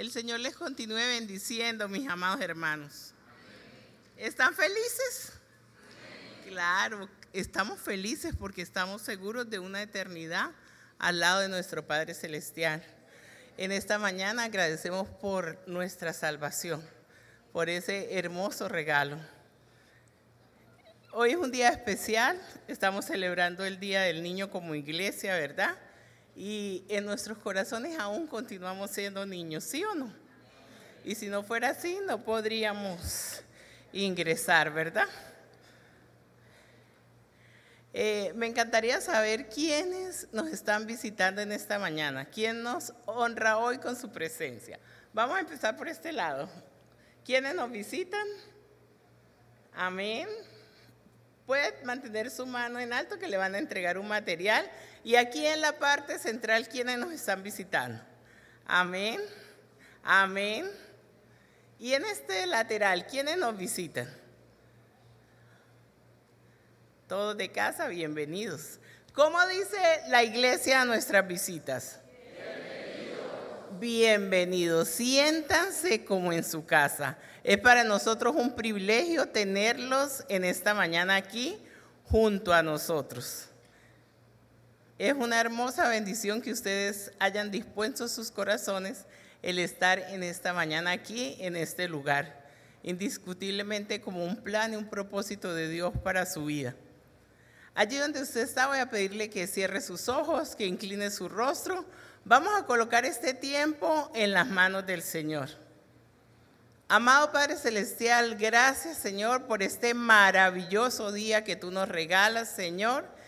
El Señor les continúe bendiciendo, mis amados hermanos. ¿Están felices? Claro, estamos felices porque estamos seguros de una eternidad al lado de nuestro Padre Celestial. En esta mañana agradecemos por nuestra salvación, por ese hermoso regalo. Hoy es un día especial, estamos celebrando el Día del Niño como iglesia, ¿verdad? Y en nuestros corazones aún continuamos siendo niños, ¿sí o no? Y si no fuera así, no podríamos ingresar, ¿verdad? Me encantaría saber quiénes nos están visitando en esta mañana, quién nos honra hoy con su presencia. Vamos a empezar por este lado. ¿Quiénes nos visitan? Amén. Puede mantener su mano en alto que le van a entregar un material. Y aquí en la parte central, ¿quiénes nos están visitando? Amén. Amén. Y en este lateral, ¿quiénes nos visitan? Todos de casa, bienvenidos. ¿Cómo dice la iglesia a nuestras visitas? Bienvenidos. Bienvenidos. Siéntanse como en su casa. Es para nosotros un privilegio tenerlos en esta mañana aquí junto a nosotros. Es una hermosa bendición que ustedes hayan dispuesto sus corazones el estar en esta mañana aquí, en este lugar. Indiscutiblemente como un plan y un propósito de Dios para su vida. Allí donde usted está, voy a pedirle que cierre sus ojos, que incline su rostro. Vamos a colocar este tiempo en las manos del Señor. Amado Padre Celestial, gracias, Señor, por este maravilloso día que tú nos regalas, Señor.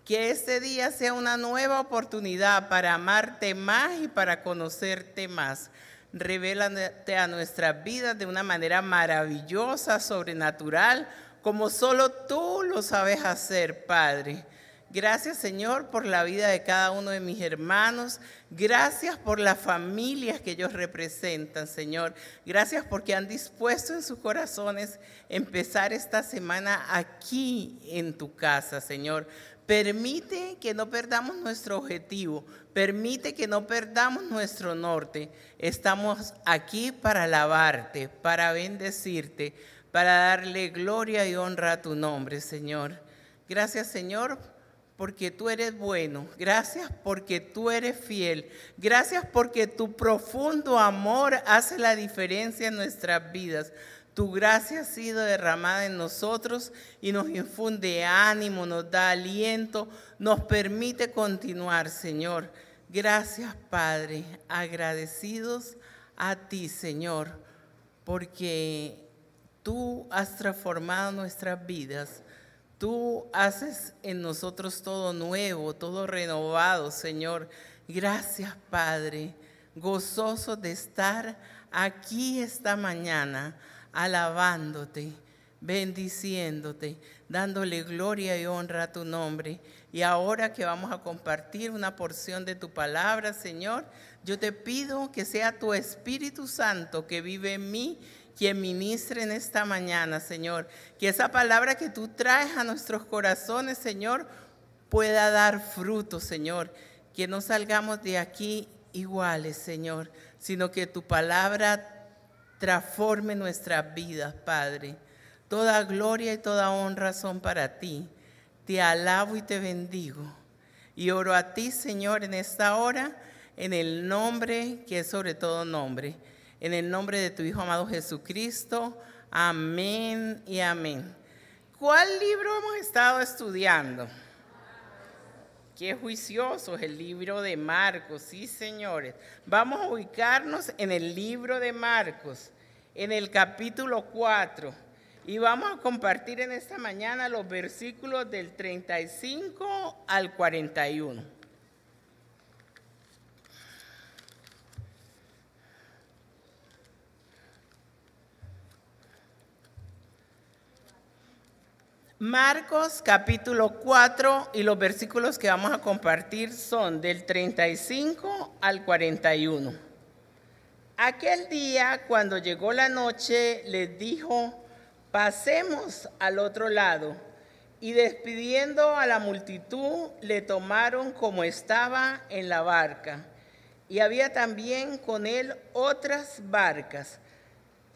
Que este día sea una nueva oportunidad para amarte más y para conocerte más. Revélate a nuestras vidas de una manera maravillosa, sobrenatural, como solo tú lo sabes hacer, Padre. Gracias, Señor, por la vida de cada uno de mis hermanos. Gracias por las familias que ellos representan, Señor. Gracias porque han dispuesto en sus corazones empezar esta semana aquí en tu casa, Señor. Permite que no perdamos nuestro objetivo. Permite que no perdamos nuestro norte. Estamos aquí para alabarte, para bendecirte, para darle gloria y honra a tu nombre, Señor. Gracias, Señor, porque tú eres bueno. Gracias porque tú eres fiel. Gracias porque tu profundo amor hace la diferencia en nuestras vidas. Tu gracia ha sido derramada en nosotros y nos infunde ánimo, nos da aliento, nos permite continuar, Señor. Gracias, Padre, agradecidos a ti, Señor, porque tú has transformado nuestras vidas. Tú haces en nosotros todo nuevo, todo renovado, Señor. Gracias, Padre, gozoso de estar aquí esta mañana, alabándote, bendiciéndote, dándole gloria y honra a tu nombre. Y ahora que vamos a compartir una porción de tu palabra, Señor, yo te pido que sea tu Espíritu Santo que vive en mí, quien ministre en esta mañana, Señor. Que esa palabra que tú traes a nuestros corazones, Señor, pueda dar fruto, Señor. Que no salgamos de aquí iguales, Señor, sino que tu palabra transforme nuestras vidas, Padre. Toda gloria y toda honra son para ti. Te alabo y te bendigo. Y oro a ti, Señor, en esta hora, en el nombre que es sobre todo nombre. En el nombre de tu Hijo amado Jesucristo. Amén y amén. ¿Cuál libro hemos estado estudiando? Qué juicioso es el libro de Marcos, sí, señores. Vamos a ubicarnos en el libro de Marcos, en el capítulo 4. Y vamos a compartir en esta mañana los versículos del 35 al 41. Marcos capítulo 4 y los versículos que vamos a compartir son del 35 al 41. Aquel día, cuando llegó la noche, les dijo: pasemos al otro lado. Y despidiendo a la multitud, le tomaron como estaba en la barca. y había también con él otras barcas.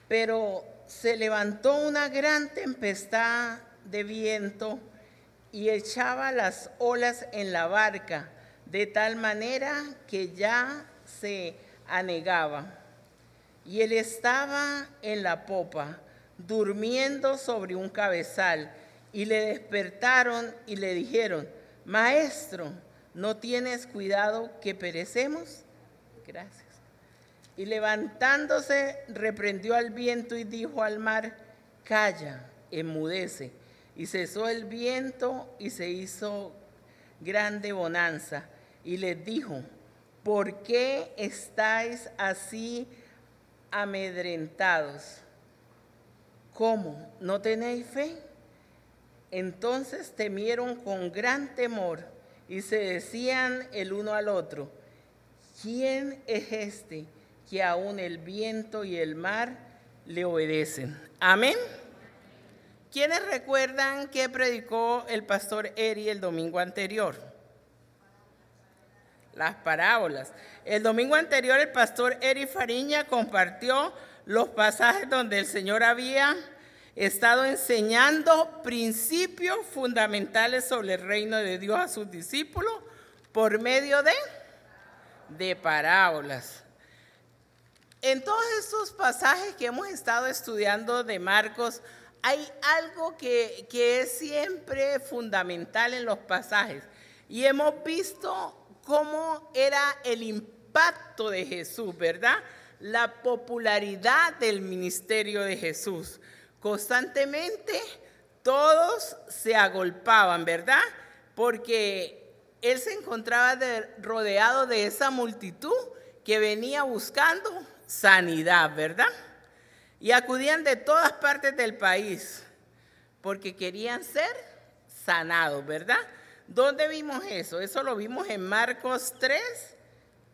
Pero se levantó una gran tempestad de viento y echaba las olas en la barca, de tal manera que ya se anegaba. Y él estaba en la popa, durmiendo sobre un cabezal, y le despertaron y le dijeron: Maestro, ¿no tienes cuidado que perecemos? Gracias. Y levantándose, reprendió al viento y dijo al mar: Calla, enmudece. Y cesó el viento y se hizo grande bonanza. Y les dijo: ¿por qué estáis así amedrentados? ¿Cómo? ¿No tenéis fe? Entonces temieron con gran temor y se decían el uno al otro: ¿quién es este que aún el viento y el mar le obedecen? Amén. ¿Quiénes recuerdan que predicó el pastor Eri el domingo anterior? Las parábolas. El domingo anterior el pastor Eri Fariña compartió los pasajes donde el Señor había estado enseñando principios fundamentales sobre el reino de Dios a sus discípulos por medio de parábolas. En todos estos pasajes que hemos estado estudiando de Marcos, hay algo que es siempre fundamental en los pasajes, y hemos visto cómo era el impacto de Jesús, ¿verdad? La popularidad del ministerio de Jesús. Constantemente todos se agolpaban, ¿verdad? Porque él se encontraba rodeado de esa multitud que venía buscando sanidad, ¿verdad? Y acudían de todas partes del país porque querían ser sanados, ¿verdad? ¿Dónde vimos eso? Eso lo vimos en Marcos 3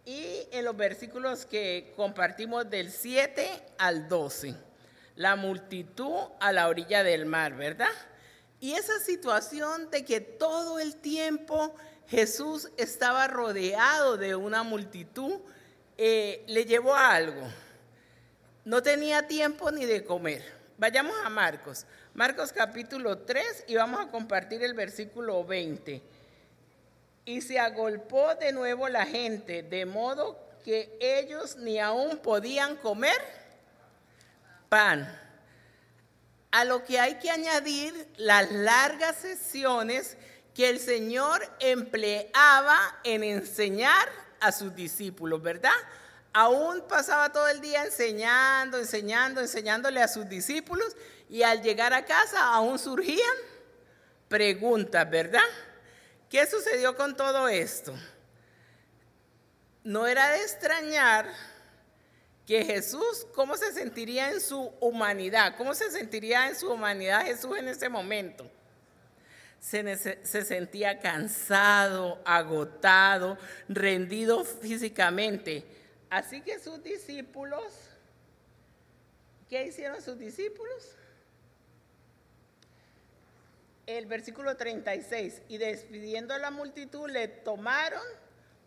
y en los versículos que compartimos del 7 al 12. La multitud a la orilla del mar, ¿verdad? Y esa situación de que todo el tiempo Jesús estaba rodeado de una multitud, le llevó a algo. No tenía tiempo ni de comer. Vayamos a Marcos. Marcos capítulo 3 y vamos a compartir el versículo 20. Y se agolpó de nuevo la gente, de modo que ellos ni aún podían comer pan. A lo que hay que añadir las largas sesiones que el Señor empleaba en enseñar a sus discípulos, ¿verdad? Aún pasaba todo el día enseñándole a sus discípulos, y al llegar a casa aún surgían preguntas, ¿verdad? ¿Qué sucedió con todo esto? No era de extrañar que Jesús, ¿cómo se sentiría en su humanidad? ¿Cómo se sentiría en su humanidad Jesús en ese momento? Se sentía cansado, agotado, rendido físicamente. Así que sus discípulos, ¿qué hicieron sus discípulos? El versículo 36, y despidiendo a la multitud le tomaron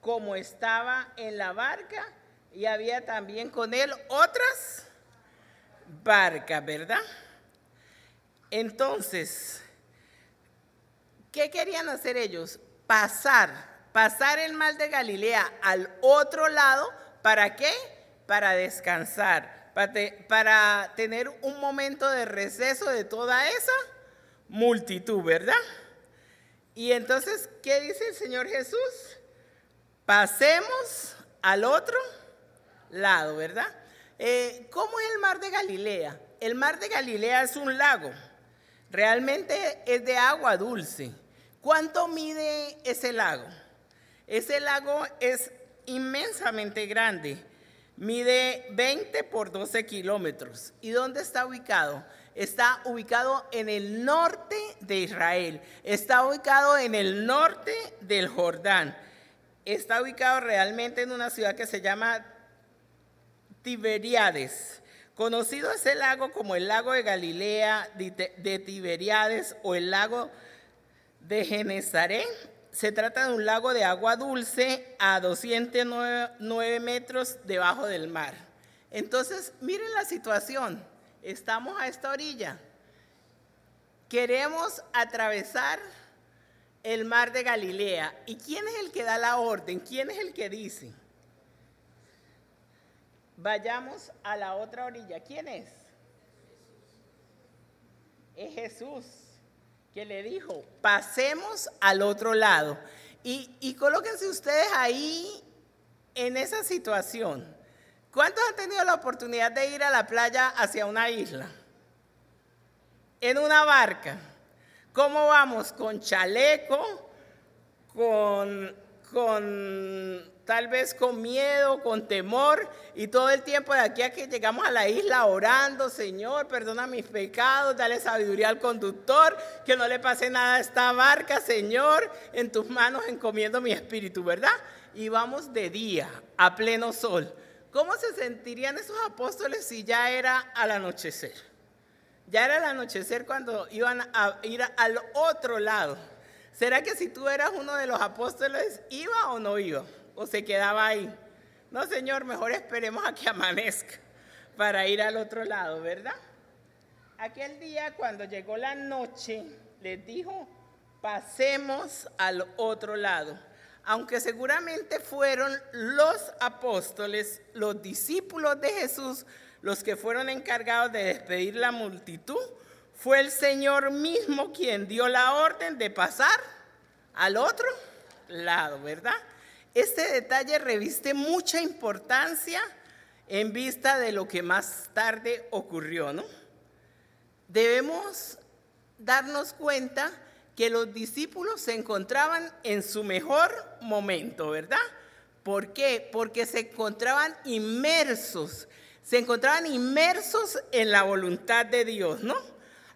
como estaba en la barca, y había también con él otras barcas, ¿verdad? Entonces, ¿qué querían hacer ellos? Pasar el mar de Galilea al otro lado. ¿Para qué? Para descansar, para tener un momento de receso de toda esa multitud, ¿verdad? Y entonces, ¿qué dice el Señor Jesús? Pasemos al otro lado, ¿verdad? ¿Cómo es el mar de Galilea? El mar de Galilea es un lago, realmente es de agua dulce. ¿Cuánto mide ese lago? Ese lago es inmensamente grande, mide 20 por 12 kilómetros. ¿Y dónde está ubicado? Está ubicado en el norte de Israel, está ubicado en el norte del Jordán, está ubicado realmente en una ciudad que se llama Tiberíades. Conocido ese lago como el lago de Galilea, de Tiberíades, o el lago de Genesaret, se trata de un lago de agua dulce a 209 metros debajo del mar. Entonces, miren la situación. Estamos a esta orilla. Queremos atravesar el mar de Galilea. ¿Y quién es el que da la orden? ¿Quién es el que dice? Vayamos a la otra orilla. ¿Quién es? Es Jesús, que le dijo, pasemos al otro lado. Y colóquense ustedes ahí en esa situación. ¿Cuántos han tenido la oportunidad de ir a la playa hacia una isla? En una barca. ¿Cómo vamos? Con chaleco, tal vez con miedo, con temor, y todo el tiempo de aquí a que llegamos a la isla orando, Señor, perdona mis pecados, dale sabiduría al conductor, que no le pase nada a esta barca, Señor, en tus manos encomiendo mi espíritu, ¿verdad? Y vamos de día, a pleno sol. ¿Cómo se sentirían esos apóstoles si ya era al anochecer? Ya era el anochecer cuando iban a ir al otro lado. ¿Será que si tú eras uno de los apóstoles, iba o no iba? ¿O se quedaba ahí? No, Señor, mejor esperemos a que amanezca para ir al otro lado, ¿verdad? Aquel día, cuando llegó la noche, les dijo, pasemos al otro lado. Aunque seguramente fueron los apóstoles, los discípulos de Jesús, los que fueron encargados de despedir la multitud, fue el Señor mismo quien dio la orden de pasar al otro lado, ¿verdad? Este detalle reviste mucha importancia en vista de lo que más tarde ocurrió, ¿no? Debemos darnos cuenta que los discípulos se encontraban en su mejor momento, ¿verdad? ¿Por qué? Porque se encontraban inmersos en la voluntad de Dios, ¿no?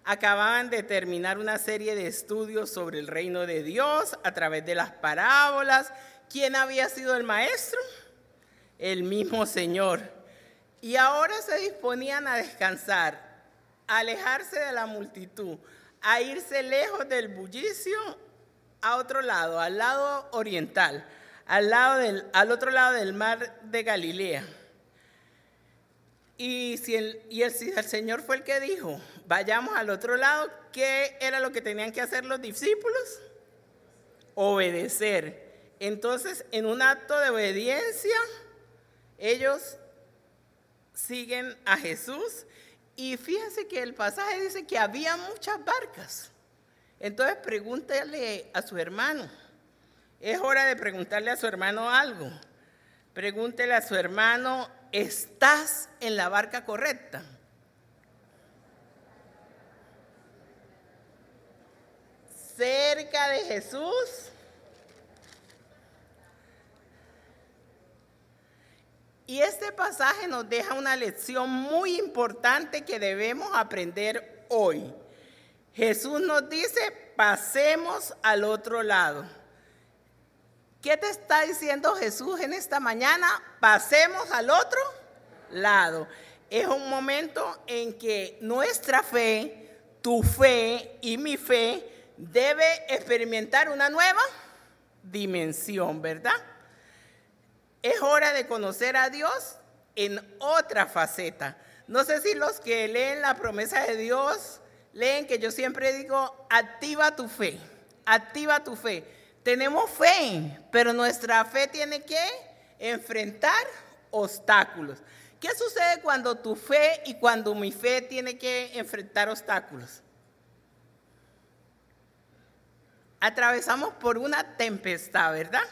Acababan de terminar una serie de estudios sobre el reino de Dios a través de las parábolas. ¿Quién había sido el maestro? El mismo Señor. Y ahora se disponían a descansar, a alejarse de la multitud, a irse lejos del bullicio a otro lado, al lado oriental, al otro lado del mar de Galilea. Y si el Señor fue el que dijo, vayamos al otro lado, ¿qué era lo que tenían que hacer los discípulos? Obedecer. Entonces, en un acto de obediencia, ellos siguen a Jesús. Y fíjense que el pasaje dice que había muchas barcas. Entonces, pregúntele a su hermano. Es hora de preguntarle a su hermano algo. Pregúntele a su hermano, ¿estás en la barca correcta? ¿Cerca de Jesús? Y este pasaje nos deja una lección muy importante que debemos aprender hoy. Jesús nos dice, pasemos al otro lado. ¿Qué te está diciendo Jesús en esta mañana? Pasemos al otro lado. Es un momento en que nuestra fe, tu fe y mi fe debe experimentar una nueva dimensión, ¿verdad? Es hora de conocer a Dios en otra faceta. No sé si los que leen la promesa de Dios leen que yo siempre digo, activa tu fe, activa tu fe. Tenemos fe, pero nuestra fe tiene que enfrentar obstáculos. ¿Qué sucede cuando tu fe y cuando mi fe tiene que enfrentar obstáculos? Atravesamos por una tempestad, ¿verdad?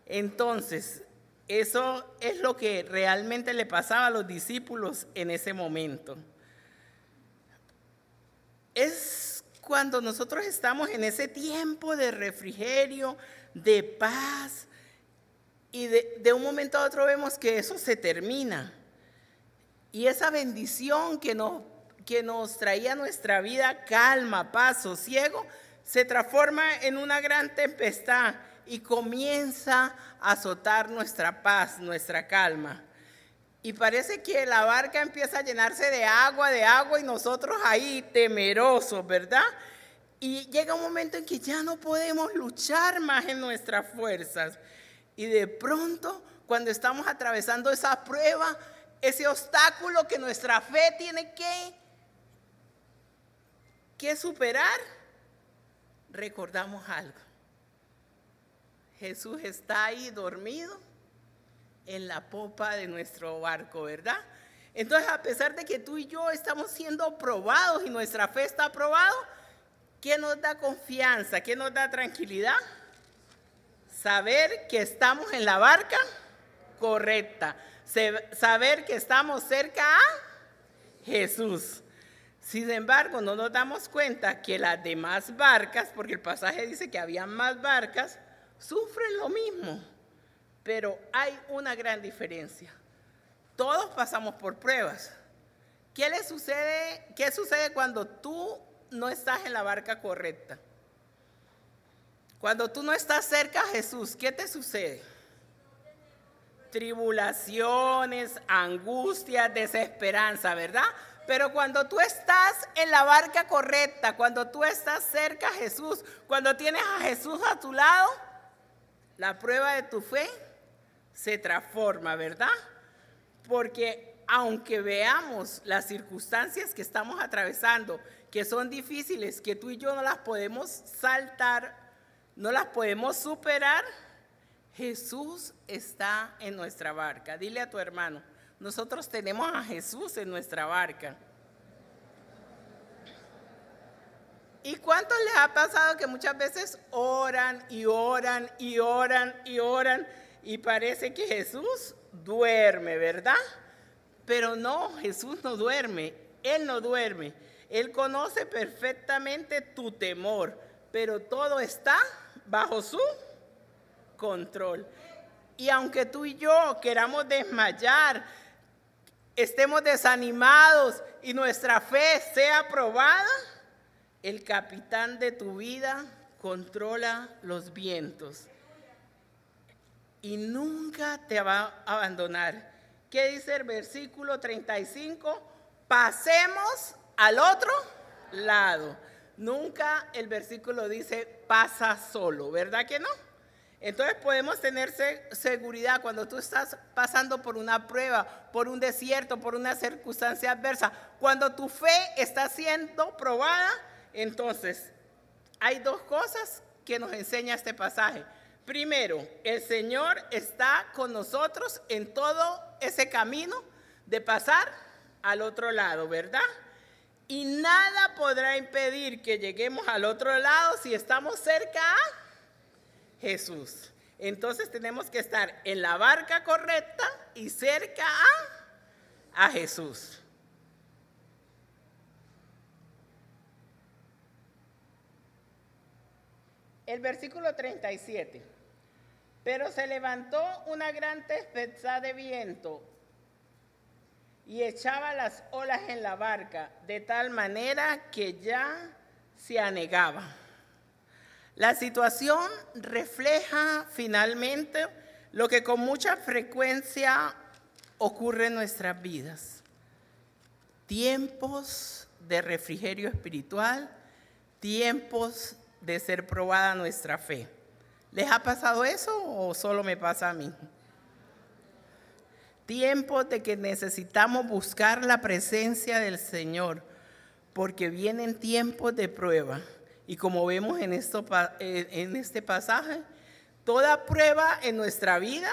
Entonces, eso es lo que realmente le pasaba a los discípulos en ese momento. Es cuando nosotros estamos en ese tiempo de refrigerio, de paz, y de un momento a otro vemos que eso se termina. Y esa bendición que nos traía a nuestra vida, calma, paz, sosiego, se transforma en una gran tempestad y comienza a azotar nuestra paz, nuestra calma. Y parece que la barca empieza a llenarse de agua y nosotros ahí temerosos, ¿verdad? Y llega un momento en que ya no podemos luchar más en nuestras fuerzas. Y de pronto, cuando estamos atravesando esa prueba, ese obstáculo que nuestra fe tiene que superar, recordamos algo. Jesús está ahí dormido en la popa de nuestro barco, ¿verdad? Entonces, a pesar de que tú y yo estamos siendo probados y nuestra fe está probada, ¿qué nos da confianza? ¿Qué nos da tranquilidad? Saber que estamos en la barca correcta. Saber que estamos cerca a Jesús. Sin embargo, no nos damos cuenta que las demás barcas, porque el pasaje dice que había más barcas, sufren lo mismo. Pero hay una gran diferencia. Todos pasamos por pruebas. ¿Qué sucede cuando tú no estás en la barca correcta? Cuando tú no estás cerca a Jesús, ¿qué te sucede? Tribulaciones, angustias, desesperanza, ¿verdad? Pero cuando tú estás en la barca correcta, cuando tú estás cerca a Jesús, cuando tienes a Jesús a tu lado, la prueba de tu fe se transforma, ¿verdad? Porque aunque veamos las circunstancias que estamos atravesando, que son difíciles, que tú y yo no las podemos saltar, no las podemos superar, Jesús está en nuestra barca. Dile a tu hermano, nosotros tenemos a Jesús en nuestra barca. ¿Y cuántos les ha pasado que muchas veces oran y oran y oran y oran y parece que Jesús duerme, ¿verdad? Pero no, Jesús no duerme, Él no duerme. Él conoce perfectamente tu temor, pero todo está bajo su control. Y aunque tú y yo queramos desmayar, estemos desanimados y nuestra fe sea probada, el capitán de tu vida controla los vientos y nunca te va a abandonar. ¿Qué dice el versículo 35? Pasemos al otro lado. Nunca el versículo dice pasa solo, ¿verdad que no? Entonces podemos tener seguridad cuando tú estás pasando por una prueba, por un desierto, por una circunstancia adversa. Cuando tu fe está siendo probada, entonces hay dos cosas que nos enseña este pasaje. Primero, el Señor está con nosotros en todo ese camino de pasar al otro lado, ¿verdad? Y nada podrá impedir que lleguemos al otro lado si estamos cerca a Jesús. Entonces tenemos que estar en la barca correcta y cerca a Jesús. El versículo 37. Pero se levantó una gran tempestad de viento y echaba las olas en la barca, de tal manera que ya se anegaba. La situación refleja finalmente lo que con mucha frecuencia ocurre en nuestras vidas. Tiempos de refrigerio espiritual, tiempos de ser probada nuestra fe. ¿Les ha pasado eso o solo me pasa a mí? Tiempos de que necesitamos buscar la presencia del Señor, porque vienen tiempos de prueba. Y como vemos en este pasaje, toda prueba en nuestra vida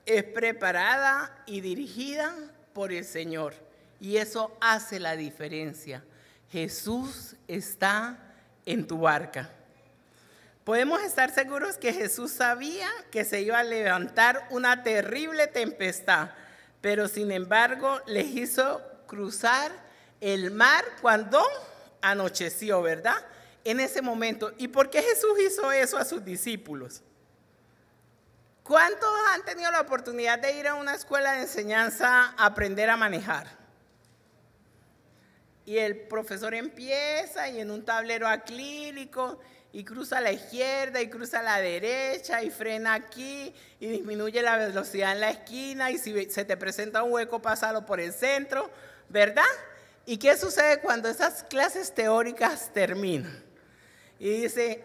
es preparada y dirigida por el Señor. Y eso hace la diferencia. Jesús está en tu barca. Podemos estar seguros que Jesús sabía que se iba a levantar una terrible tempestad, pero sin embargo les hizo cruzar el mar cuando anocheció, ¿verdad? En ese momento. ¿Y por qué Jesús hizo eso a sus discípulos? ¿Cuántos han tenido la oportunidad de ir a una escuela de enseñanza a aprender a manejar? Y el profesor empieza y en un tablero acrílico y cruza a la izquierda y cruza a la derecha y frena aquí y disminuye la velocidad en la esquina y si se te presenta un hueco, pásalo por el centro, ¿verdad? ¿Y qué sucede cuando esas clases teóricas terminan? y dice,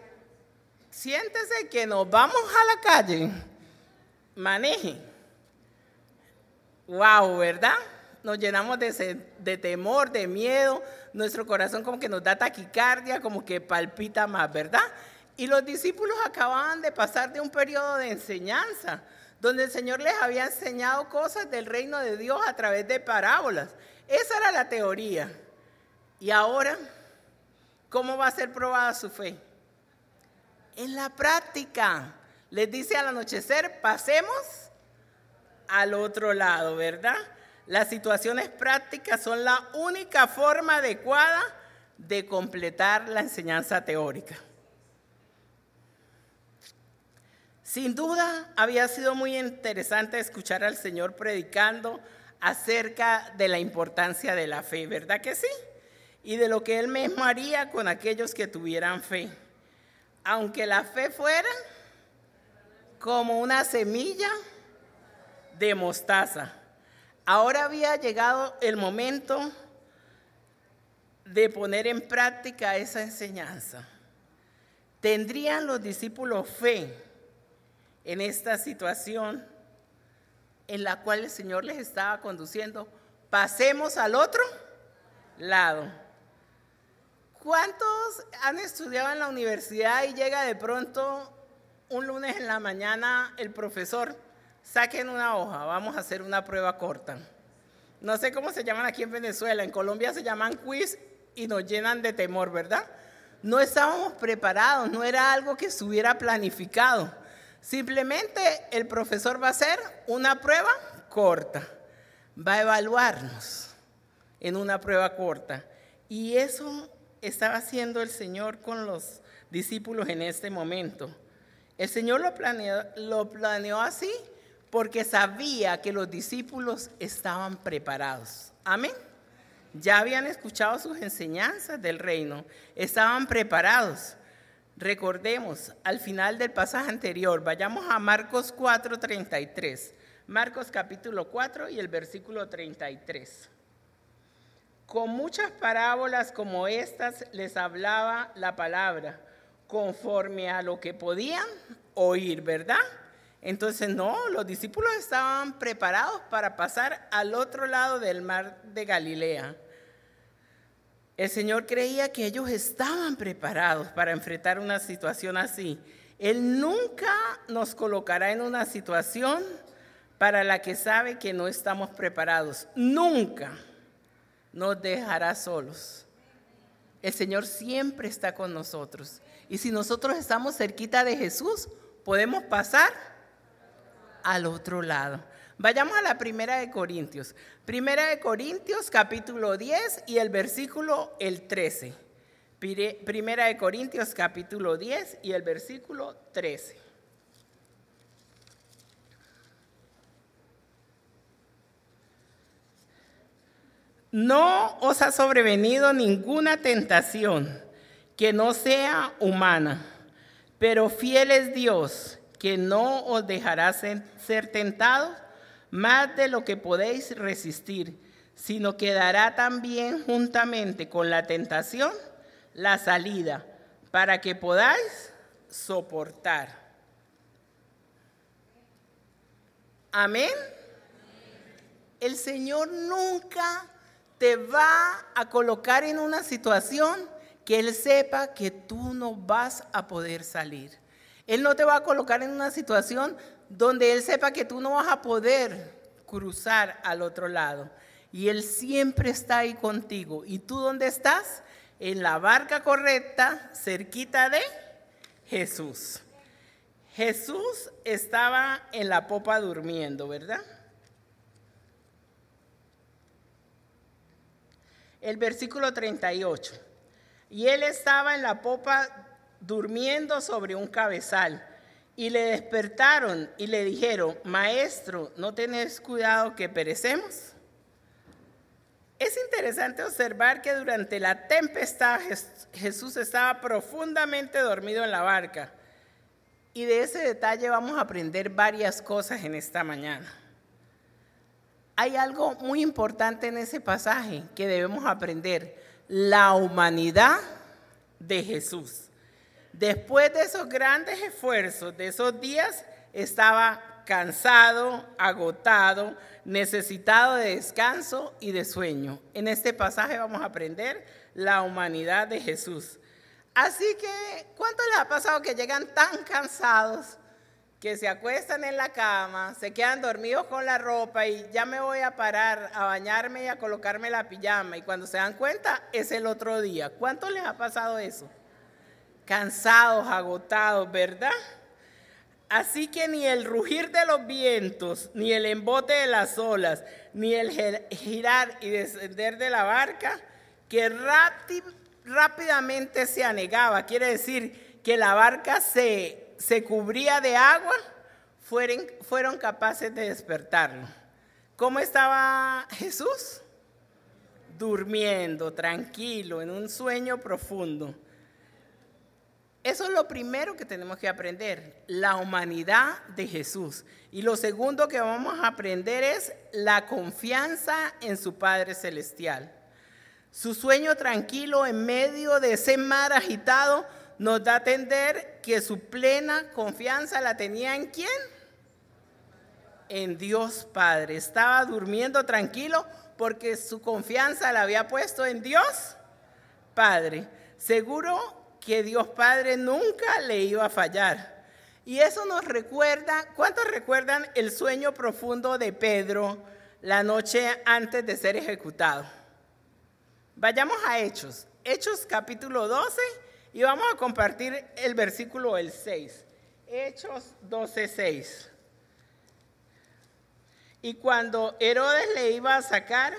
siéntese que nos vamos a la calle, maneje. Wow, ¿verdad? Nos llenamos de temor, de miedo, nuestro corazón como que nos da taquicardia, como que palpita más, ¿verdad? Y los discípulos acababan de pasar de un periodo de enseñanza, donde el Señor les había enseñado cosas del reino de Dios a través de parábolas. Esa era la teoría. Y ahora, ¿cómo va a ser probada su fe? En la práctica. Les dice al anochecer, pasemos al otro lado, ¿verdad? Las situaciones prácticas son la única forma adecuada de completar la enseñanza teórica. Sin duda, había sido muy interesante escuchar al Señor predicando acerca de la importancia de la fe, ¿verdad que sí? Y de lo que Él mismo haría con aquellos que tuvieran fe. Aunque la fe fuera como una semilla de mostaza. Ahora había llegado el momento de poner en práctica esa enseñanza. ¿Tendrían los discípulos fe en esta situación en la cual el Señor les estaba conduciendo? Pasemos al otro lado. ¿Cuántos han estudiado en la universidad y llega de pronto un lunes en la mañana el profesor? Saquen una hoja, vamos a hacer una prueba corta. No sé cómo se llaman aquí en Venezuela, en Colombia se llaman quiz y nos llenan de temor, ¿verdad? No estábamos preparados, no era algo que estuviera planificado. Simplemente el profesor va a hacer una prueba corta, va a evaluarnos en una prueba corta. Y eso estaba haciendo el Señor con los discípulos en este momento. El Señor lo planeó así porque sabía que los discípulos estaban preparados. Amén. Ya habían escuchado sus enseñanzas del reino, estaban preparados. Recordemos, al final del pasaje anterior, vayamos a Marcos 4:33. Marcos capítulo 4 y el versículo 33. Con muchas parábolas como estas les hablaba la palabra, conforme a lo que podían oír, ¿verdad? Entonces, no, los discípulos estaban preparados para pasar al otro lado del mar de Galilea. El Señor creía que ellos estaban preparados para enfrentar una situación así. Él nunca nos colocará en una situación para la que sabe que no estamos preparados. Nunca nos dejará solos. El Señor siempre está con nosotros. Y si nosotros estamos cerquita de Jesús, podemos pasar al otro lado. Vayamos a la Primera de Corintios. Primera de Corintios, capítulo 10 y el versículo 13. Primera de Corintios, capítulo 10 y el versículo 13. No os ha sobrevenido ninguna tentación que no sea humana, pero fiel es Dios, que no os dejará ser tentados más de lo que podéis resistir, sino que dará también juntamente con la tentación la salida, para que podáis soportar. Amén. El Señor nunca te va a colocar en una situación que Él sepa que tú no vas a poder salir. Él no te va a colocar en una situación donde Él sepa que tú no vas a poder cruzar al otro lado. Y Él siempre está ahí contigo. ¿Y tú dónde estás? En la barca correcta, cerquita de Jesús. Jesús estaba en la popa durmiendo, ¿verdad? El versículo 38. Y Él estaba en la popa durmiendo sobre un cabezal. Y le despertaron y le dijeron: Maestro, ¿no tenés cuidado que perecemos? Es interesante observar que durante la tempestad Jesús estaba profundamente dormido en la barca. Y de ese detalle vamos a aprender varias cosas en esta mañana. Hay algo muy importante en ese pasaje que debemos aprender: la humanidad de Jesús. Después de esos grandes esfuerzos, de esos días, estaba cansado, agotado, necesitado de descanso y de sueño. En este pasaje vamos a aprender la humanidad de Jesús. Así que, ¿cuánto les ha pasado que llegan tan cansados que se acuestan en la cama, se quedan dormidos con la ropa y ya me voy a parar a bañarme y a colocarme la pijama? Y cuando se dan cuenta, es el otro día. ¿Cuánto les ha pasado eso? Cansados, agotados, ¿verdad? Así que ni el rugir de los vientos, ni el embote de las olas, ni el girar y descender de la barca, que rápidamente se anegaba, quiere decir que la barca se cubría de agua, fueron capaces de despertarlo. ¿Cómo estaba Jesús? Durmiendo, tranquilo, en un sueño profundo. Eso es lo primero que tenemos que aprender, la humanidad de Jesús. Y lo segundo que vamos a aprender es la confianza en su Padre Celestial. Su sueño tranquilo en medio de ese mar agitado nos da a entender que su plena confianza la tenía ¿en quién? En Dios Padre. Estaba durmiendo tranquilo porque su confianza la había puesto en Dios Padre. Seguro que Dios Padre nunca le iba a fallar. Y eso nos recuerda, ¿cuántos recuerdan el sueño profundo de Pedro la noche antes de ser ejecutado? Vayamos a Hechos capítulo 12 y vamos a compartir el versículo del 6. Hechos 12, 6. Y cuando Herodes le iba a sacar,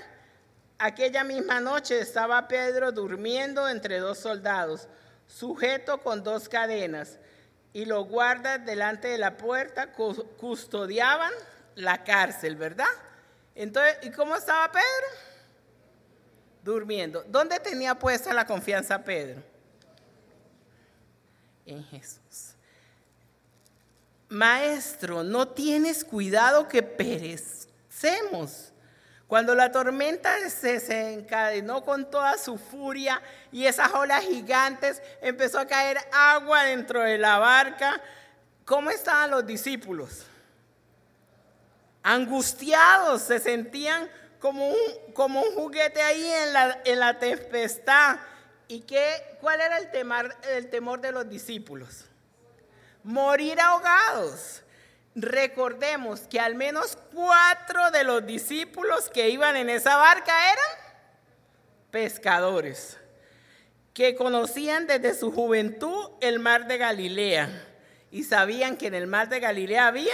aquella misma noche estaba Pedro durmiendo entre dos soldados, sujeto con dos cadenas, y los guardas delante de la puerta custodiaban la cárcel, ¿verdad? Entonces, ¿y cómo estaba Pedro? Durmiendo. ¿Dónde tenía puesta la confianza Pedro? En Jesús. Maestro, ¿no tienes cuidado que perecemos? Cuando la tormenta se desencadenó con toda su furia y esas olas gigantes, empezó a caer agua dentro de la barca, ¿cómo estaban los discípulos? Angustiados, se sentían como un juguete ahí en la tempestad. ¿Y cuál era el temor de los discípulos? Morir ahogados. Recordemos que al menos 4 de los discípulos que iban en esa barca eran pescadores, que conocían desde su juventud el mar de Galilea y sabían que en el mar de Galilea había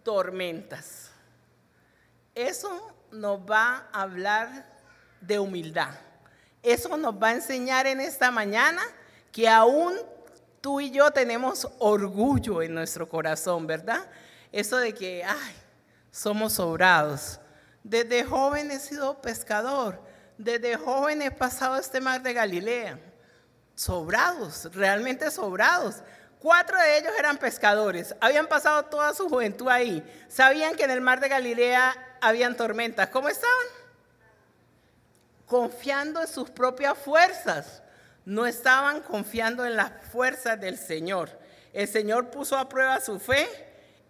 tormentas. Eso nos va a hablar de humildad. Eso nos va a enseñar en esta mañana que aún tú y yo tenemos orgullo en nuestro corazón, ¿verdad? Eso de que, somos sobrados. Desde joven he sido pescador. Desde joven he pasado este mar de Galilea. Sobrados, realmente sobrados. 4 de ellos eran pescadores. Habían pasado toda su juventud ahí. Sabían que en el mar de Galilea habían tormentas. ¿Cómo estaban? Confiando en sus propias fuerzas. No estaban confiando en las fuerzas del Señor. El Señor puso a prueba su fe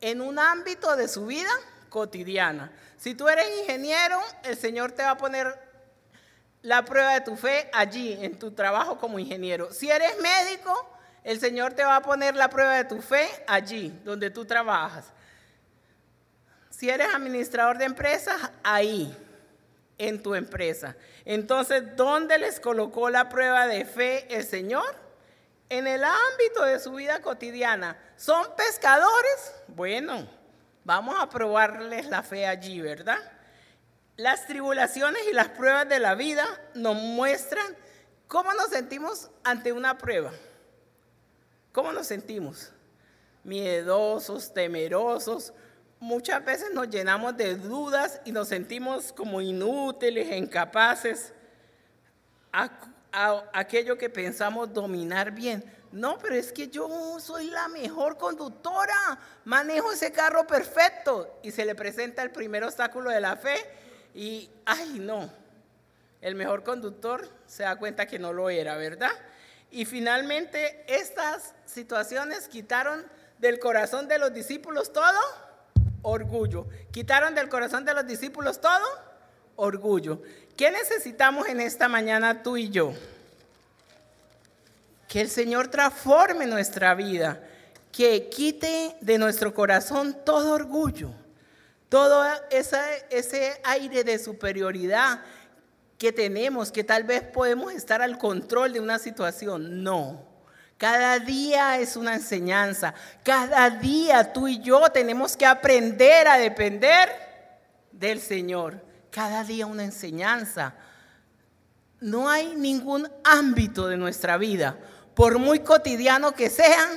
en un ámbito de su vida cotidiana. Si tú eres ingeniero, el Señor te va a poner la prueba de tu fe allí, en tu trabajo como ingeniero. Si eres médico, el Señor te va a poner la prueba de tu fe allí, donde tú trabajas. Si eres administrador de empresas, ahí, en tu empresa. Entonces, ¿dónde les colocó la prueba de fe el Señor? En el ámbito de su vida cotidiana. ¿Son pescadores? Bueno, vamos a probarles la fe allí, ¿verdad? Las tribulaciones y las pruebas de la vida nos muestran cómo nos sentimos ante una prueba. ¿Cómo nos sentimos? Miedosos, temerosos. Muchas veces nos llenamos de dudas y nos sentimos como inútiles, incapaces. Aquello que pensamos dominar bien. No, pero es que yo soy la mejor conductora, manejo ese carro perfecto. Y se le presenta el primer obstáculo de la fe y, no, el mejor conductor se da cuenta que no lo era, ¿verdad? Y finalmente estas situaciones quitaron del corazón de los discípulos todo orgullo. Quitaron del corazón de los discípulos todo orgullo. ¿Qué necesitamos en esta mañana tú y yo? Que el Señor transforme nuestra vida, que quite de nuestro corazón todo orgullo, todo ese aire de superioridad que tenemos, que tal vez podemos estar al control de una situación. No, cada día es una enseñanza, cada día tú y yo tenemos que aprender a depender del Señor, cada día una enseñanza. No hay ningún ámbito de nuestra vida, por muy cotidiano que sea,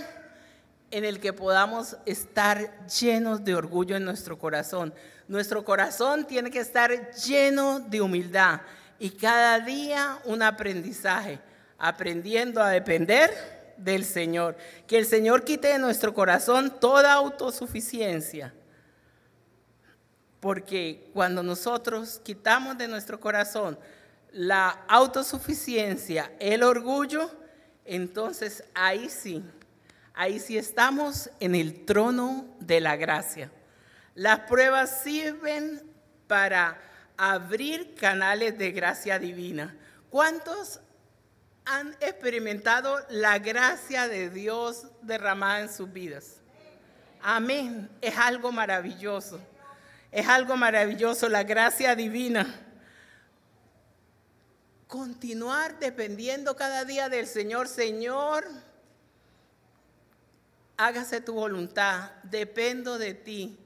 en el que podamos estar llenos de orgullo en nuestro corazón. Nuestro corazón tiene que estar lleno de humildad y cada día un aprendizaje, aprendiendo a depender del Señor. Que el Señor quite de nuestro corazón toda autosuficiencia, porque cuando nosotros quitamos de nuestro corazón la autosuficiencia, el orgullo, entonces ahí sí estamos en el trono de la gracia. Las pruebas sirven para abrir canales de gracia divina. ¿Cuántos han experimentado la gracia de Dios derramada en sus vidas? Amén. Es algo maravilloso. Es algo maravilloso, la gracia divina. Continuar dependiendo cada día del Señor. Señor, hágase tu voluntad, dependo de ti.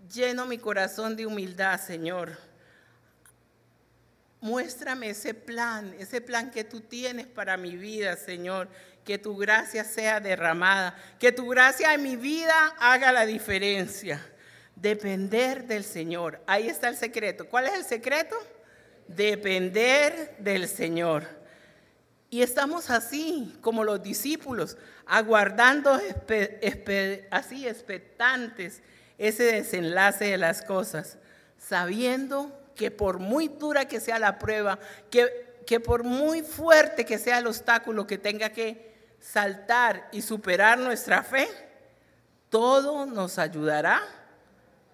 Lleno mi corazón de humildad, Señor. Muéstrame ese plan que tú tienes para mi vida, Señor. Que tu gracia sea derramada, que tu gracia en mi vida haga la diferencia. Depender del Señor. Ahí está el secreto. ¿Cuál es el secreto? Depender del Señor. Y estamos así como los discípulos, aguardando así expectantes ese desenlace de las cosas, sabiendo que por muy dura que sea la prueba, que por muy fuerte que sea el obstáculo que tenga que saltar y superar nuestra fe, todo nos ayudará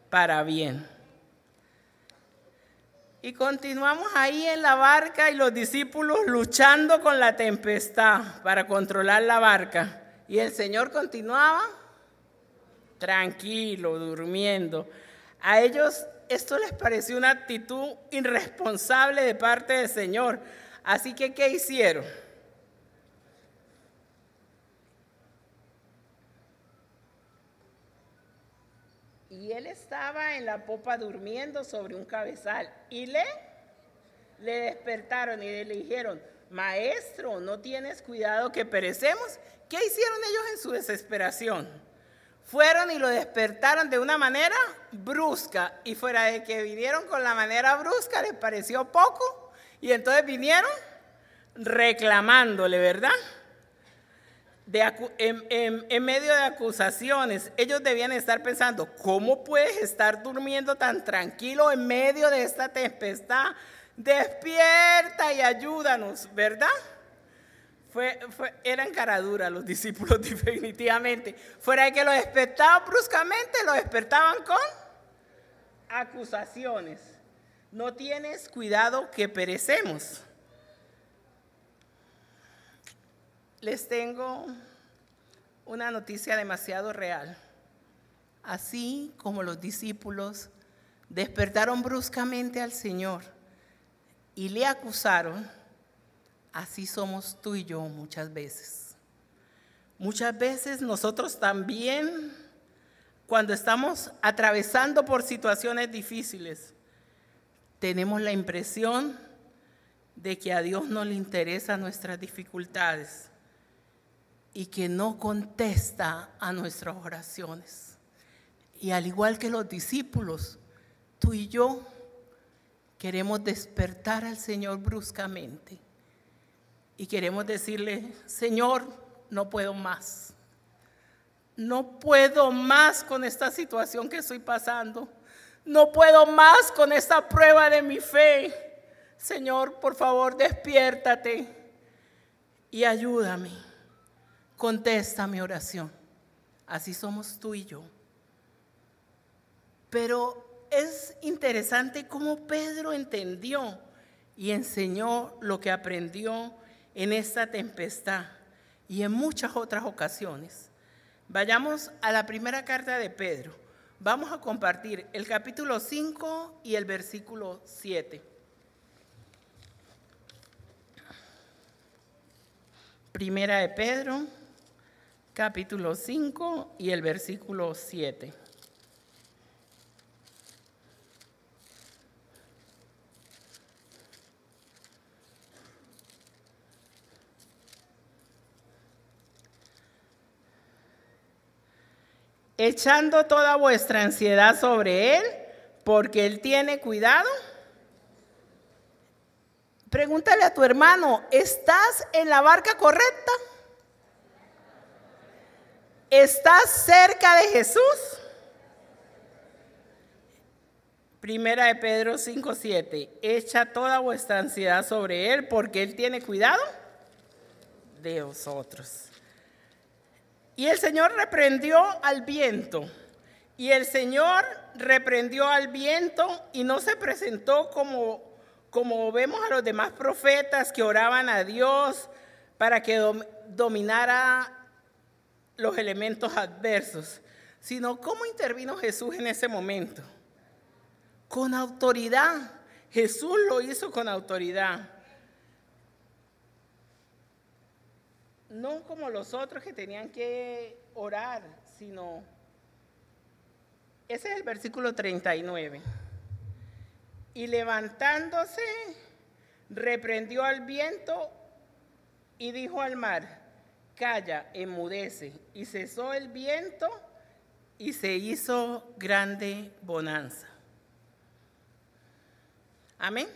para bien. Y continuamos ahí en la barca y los discípulos luchando con la tempestad para controlar la barca. Y el Señor continuaba tranquilo, durmiendo. A ellos esto les pareció una actitud irresponsable de parte del Señor. Así que, ¿qué hicieron? Y él estaba en la popa durmiendo sobre un cabezal. Y le despertaron y le dijeron: Maestro, ¿no tienes cuidado que perecemos? ¿Qué hicieron ellos en su desesperación? Fueron y lo despertaron de una manera brusca. Y fuera de que vinieron con la manera brusca, les pareció poco. Y entonces vinieron reclamándole, ¿verdad? En medio de acusaciones, ellos debían estar pensando: ¿cómo puedes estar durmiendo tan tranquilo en medio de esta tempestad? Despierta y ayúdanos, ¿verdad? Eran caraduras los discípulos definitivamente. Fuera de que lo despertaban bruscamente, lo despertaban con acusaciones. No tienes cuidado que perecemos. Les tengo una noticia demasiado real. Así como los discípulos despertaron bruscamente al Señor y le acusaron, así somos tú y yo muchas veces. Muchas veces nosotros también, cuando estamos atravesando por situaciones difíciles, tenemos la impresión de que a Dios no le interesan nuestras dificultades y que no contesta a nuestras oraciones. Y al igual que los discípulos, tú y yo queremos despertar al Señor bruscamente y queremos decirle: Señor, no puedo más. No puedo más con esta situación que estoy pasando. No puedo más con esta prueba de mi fe. Señor, por favor, despiértate. y ayúdame. Contesta mi oración. Así somos tú y yo. Pero es interesante cómo Pedro entendió y enseñó lo que aprendió en esta tempestad y en muchas otras ocasiones. Vayamos a la primera carta de Pedro. Vamos a compartir el capítulo 5 y el versículo 7. Primera de Pedro, capítulo 5 y el versículo 7. Echando toda vuestra ansiedad sobre Él, porque Él tiene cuidado. Pregúntale a tu hermano, ¿estás en la barca correcta? ¿Estás cerca de Jesús? Primera de Pedro 5:7. Echa toda vuestra ansiedad sobre Él, porque Él tiene cuidado de vosotros. Y el Señor reprendió al viento. Y el Señor reprendió al viento y no se presentó como vemos a los demás profetas que oraban a Dios para que dominara los elementos adversos, sino cómo intervino Jesús en ese momento. Con autoridad. Jesús lo hizo con autoridad. No como los otros que tenían que orar, sino, ese es el versículo 39. Y levantándose, reprendió al viento y dijo al mar, calla, enmudece. Y cesó el viento y se hizo grande bonanza. Amén.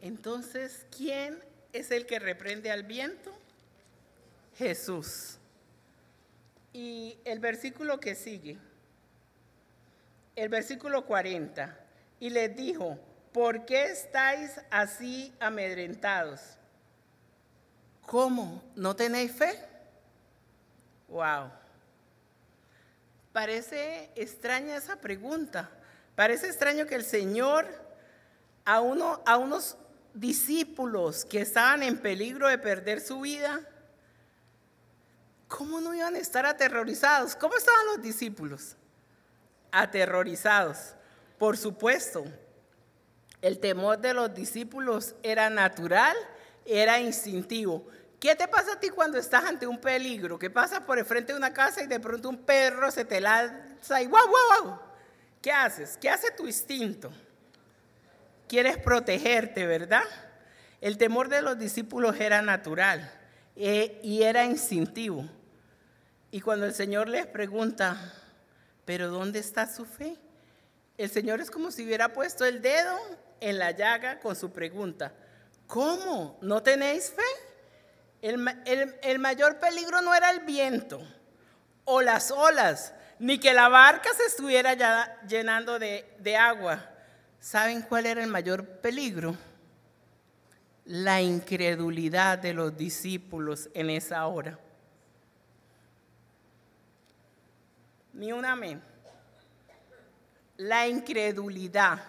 Entonces, ¿quién es el que reprende al viento? Jesús. Y el versículo que sigue, el versículo 40, y les dijo, ¿por qué estáis así amedrentados? ¿Cómo? ¿No tenéis fe? Wow. Parece extraña esa pregunta. Parece extraño que el Señor a unos discípulos que estaban en peligro de perder su vida, ¿cómo no iban a estar aterrorizados? ¿Cómo estaban los discípulos? Aterrorizados. Por supuesto, el temor de los discípulos era natural, era instintivo. ¿Qué te pasa a ti cuando estás ante un peligro? Que pasas por el frente de una casa y de pronto un perro se te lanza y ¡guau, guau, guau! ¿Qué haces? ¿Qué hace tu instinto? Quieres protegerte, ¿verdad? El temor de los discípulos era natural y era instintivo. Y cuando el Señor les pregunta, ¿pero dónde está su fe? El Señor es como si hubiera puesto el dedo en la llaga con su pregunta. ¿Cómo? ¿No tenéis fe? El mayor peligro no era el viento o las olas, ni que la barca se estuviera ya llenando de agua. ¿Saben cuál era el mayor peligro? La incredulidad de los discípulos en esa hora. Ni un amén. La incredulidad.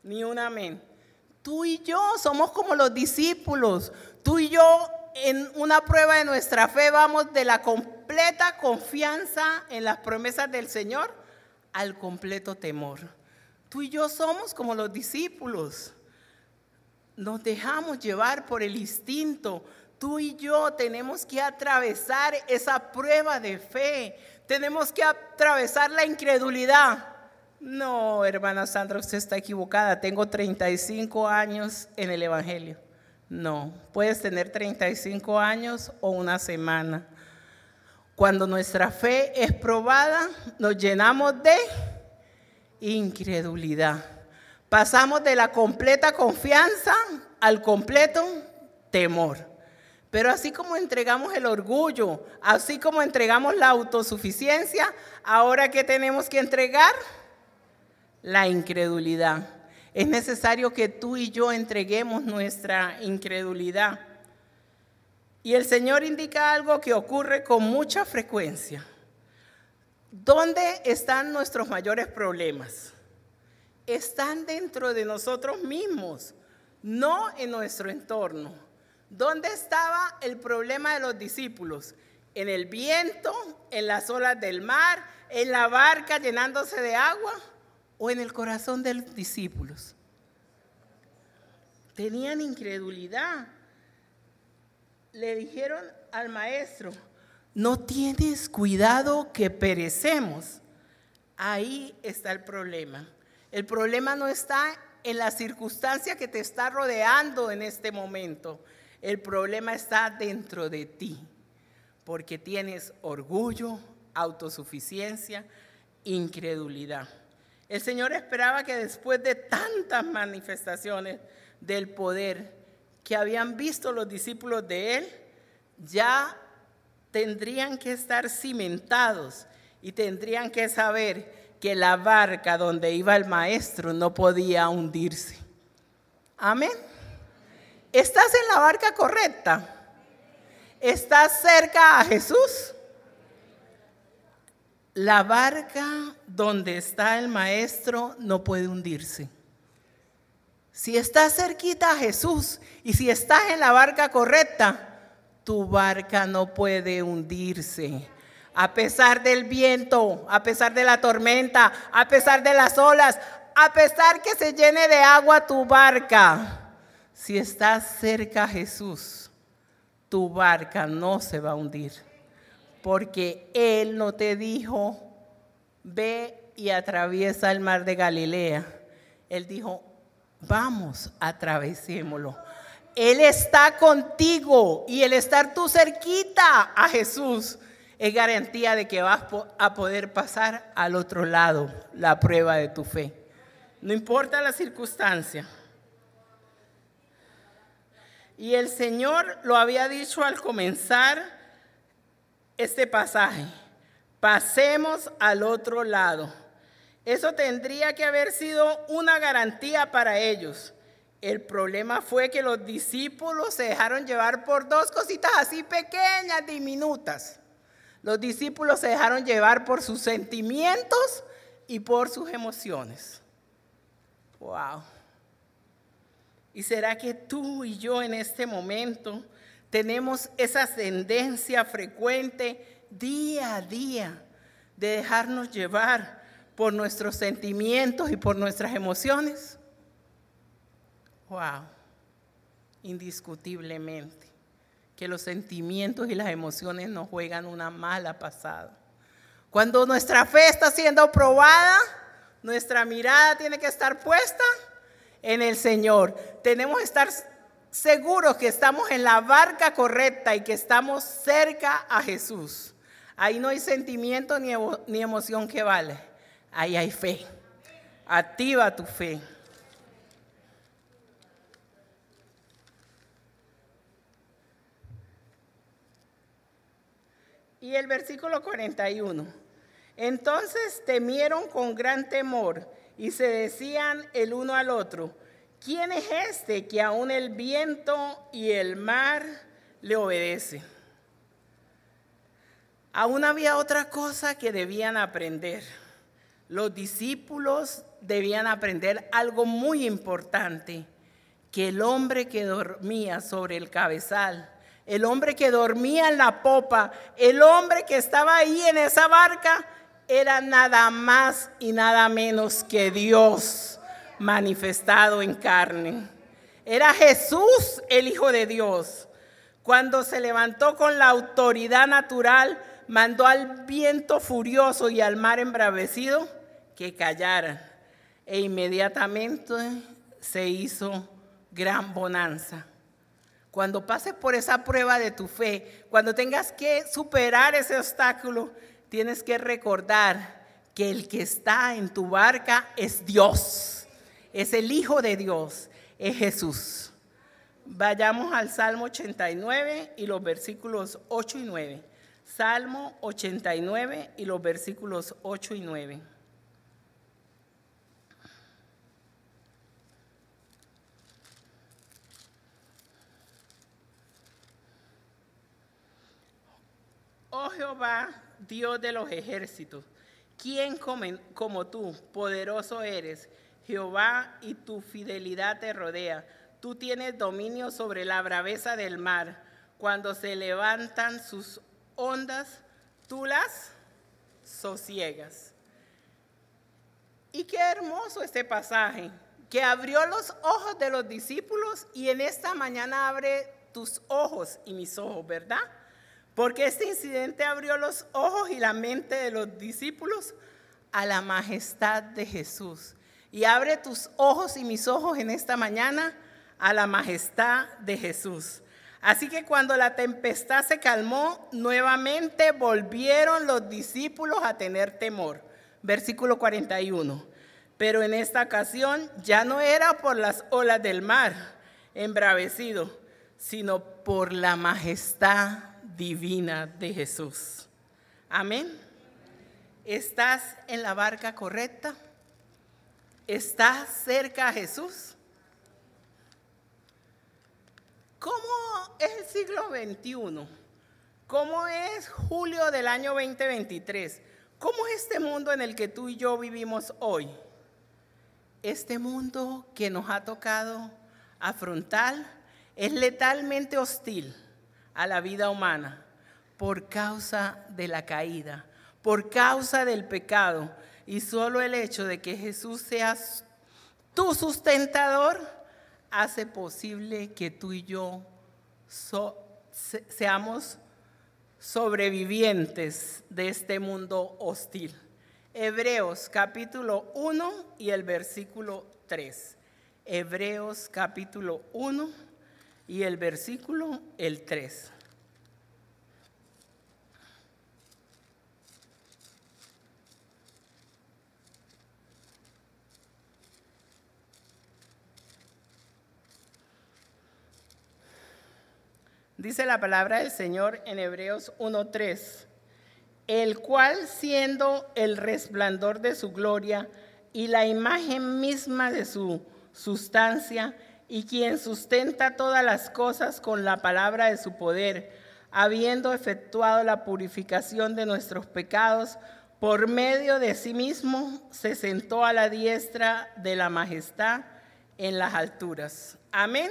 Ni un amén. Tú y yo somos como los discípulos. Tú y yo en una prueba de nuestra fe vamos de la completa confianza en las promesas del Señor al completo temor. Tú y yo somos como los discípulos. Nos dejamos llevar por el instinto. Tú y yo tenemos que atravesar esa prueba de fe. Tenemos que atravesar la incredulidad. No, hermana Sandra, usted está equivocada. Tengo 35 años en el Evangelio. No, puedes tener 35 años o una semana. Cuando nuestra fe es probada, nos llenamos de incredulidad. Pasamos de la completa confianza al completo temor. Pero así como entregamos el orgullo, así como entregamos la autosuficiencia, ahora ¿qué tenemos que entregar? La incredulidad. Es necesario que tú y yo entreguemos nuestra incredulidad. Y el Señor indica algo que ocurre con mucha frecuencia. ¿Dónde están nuestros mayores problemas? Están dentro de nosotros mismos, no en nuestro entorno. ¿Dónde estaba el problema de los discípulos? ¿En el viento, en las olas del mar, en la barca llenándose de agua o en el corazón de los discípulos? Tenían incredulidad. Le dijeron al maestro: no tienes cuidado que perecemos. Ahí está el problema. El problema no está en la circunstancia que te está rodeando en este momento. El problema está dentro de ti, porque tienes orgullo, autosuficiencia, incredulidad. El Señor esperaba que después de tantas manifestaciones del poder que habían visto los discípulos de Él, ya tendrían que estar cimentados y tendrían que saber que la barca donde iba el maestro no podía hundirse. Amén. ¿Estás en la barca correcta? ¿Estás cerca a Jesús? La barca donde está el maestro no puede hundirse. Si estás cerquita a Jesús y si estás en la barca correcta, tu barca no puede hundirse. A pesar del viento, a pesar de la tormenta, a pesar de las olas, a pesar que se llene de agua tu barca, si estás cerca a Jesús, tu barca no se va a hundir. Porque Él no te dijo, ve y atraviesa el mar de Galilea. Él dijo, vamos, atravesémoslo. Él está contigo y el estar tú cerquita a Jesús es garantía de que vas a poder pasar al otro lado la prueba de tu fe. No importa la circunstancia. Y el Señor lo había dicho al comenzar este pasaje: pasemos al otro lado. Eso tendría que haber sido una garantía para ellos. El problema fue que los discípulos se dejaron llevar por dos cositas así pequeñas, diminutas. Los discípulos se dejaron llevar por sus sentimientos y por sus emociones. Wow. ¿Y será que tú y yo en este momento tenemos esa tendencia frecuente día a día de dejarnos llevar por nuestros sentimientos y por nuestras emociones? Wow, indiscutiblemente que los sentimientos y las emociones nos juegan una mala pasada. Cuando nuestra fe está siendo probada, nuestra mirada tiene que estar puesta en el Señor. Tenemos que estar seguros que estamos en la barca correcta y que estamos cerca a Jesús. Ahí no hay sentimiento ni emoción que vale. Ahí hay fe. Activa tu fe. Y el versículo 41. Entonces temieron con gran temor y se decían el uno al otro: ¿quién es este que aún el viento y el mar le obedecen? Aún había otra cosa que debían aprender. Los discípulos debían aprender algo muy importante: que el hombre que dormía sobre el cabezal, el hombre que dormía en la popa, el hombre que estaba ahí en esa barca, era nada más y nada menos que Dios manifestado en carne. Era Jesús, el Hijo de Dios. Cuando se levantó con la autoridad natural, mandó al viento furioso y al mar embravecido que callaran. E inmediatamente se hizo gran bonanza. Cuando pases por esa prueba de tu fe, cuando tengas que superar ese obstáculo, tienes que recordar que el que está en tu barca es Dios, es el Hijo de Dios, es Jesús. Vayamos al Salmo 89 y los versículos 8 y 9. Salmo 89 y los versículos 8 y 9. Jehová, Dios de los ejércitos, ¿quién como tú, poderoso eres, Jehová, y tu fidelidad te rodea? Tú tienes dominio sobre la braveza del mar. Cuando se levantan sus ondas, tú las sosiegas. Y qué hermoso este pasaje, que abrió los ojos de los discípulos y en esta mañana abre tus ojos y mis ojos, ¿verdad? Porque este incidente abrió los ojos y la mente de los discípulos a la majestad de Jesús. Y abre tus ojos y mis ojos en esta mañana a la majestad de Jesús. Así que cuando la tempestad se calmó, nuevamente volvieron los discípulos a tener temor. Versículo 41. Pero en esta ocasión ya no era por las olas del mar embravecido, sino por la majestad divina de Jesús. Amén. ¿Estás en la barca correcta? ¿Estás cerca a Jesús? ¿Cómo es el siglo XXI? ¿Cómo es julio del año 2023? ¿Cómo es este mundo en el que tú y yo vivimos hoy? Este mundo que nos ha tocado afrontar es letalmente hostil a la vida humana por causa de la caída, por causa del pecado. Y solo el hecho de que Jesús sea tu sustentador hace posible que tú y yo seamos sobrevivientes de este mundo hostil. Hebreos capítulo 1 y el versículo 3. Hebreos capítulo 1 y el versículo 3. Dice la palabra del Señor en Hebreos 1:3, el cual siendo el resplandor de su gloria y la imagen misma de su sustancia, y quien sustenta todas las cosas con la palabra de su poder, habiendo efectuado la purificación de nuestros pecados, por medio de sí mismo se sentó a la diestra de la majestad en las alturas. Amén.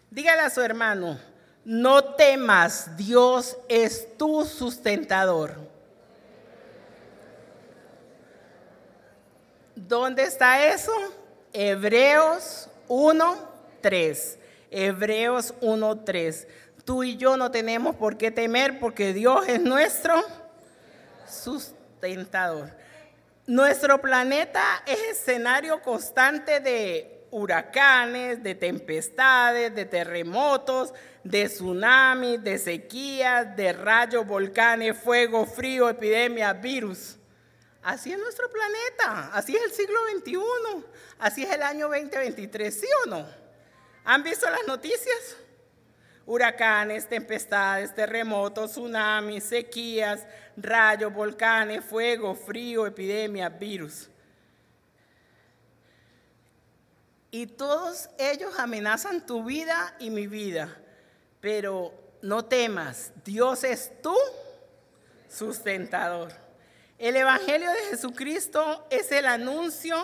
Dígale a su hermano, no temas, Dios es tu sustentador. ¿Dónde está eso? Hebreos 1:3. Hebreos 1:3. Tú y yo no tenemos por qué temer porque Dios es nuestro sustentador. Nuestro planeta es escenario constante de huracanes, de tempestades, de terremotos, de tsunamis, de sequías, de rayos, volcanes, fuego, frío, epidemias, virus. Así es nuestro planeta, así es el siglo XXI, así es el año 2023, ¿sí o no? ¿Han visto las noticias? Huracanes, tempestades, terremotos, tsunamis, sequías, rayos, volcanes, fuego, frío, epidemias, virus. Y todos ellos amenazan tu vida y mi vida. Pero no temas, Dios es tu sustentador. El Evangelio de Jesucristo es el anuncio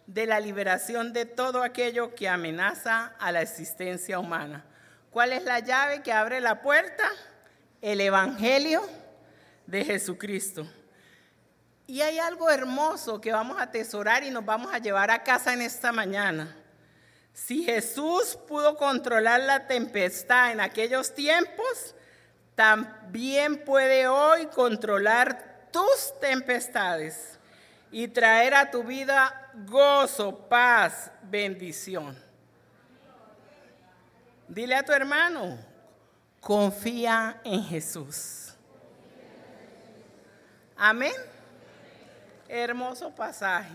de la liberación de todo aquello que amenaza a la existencia humana. ¿Cuál es la llave que abre la puerta? El Evangelio de Jesucristo. Y hay algo hermoso que vamos a atesorar y nos vamos a llevar a casa en esta mañana. Si Jesús pudo controlar la tempestad en aquellos tiempos, también puede hoy controlar tus tempestades y traer a tu vida gozo, paz, bendición. Dile a tu hermano, confía en Jesús. Amén. Hermoso pasaje.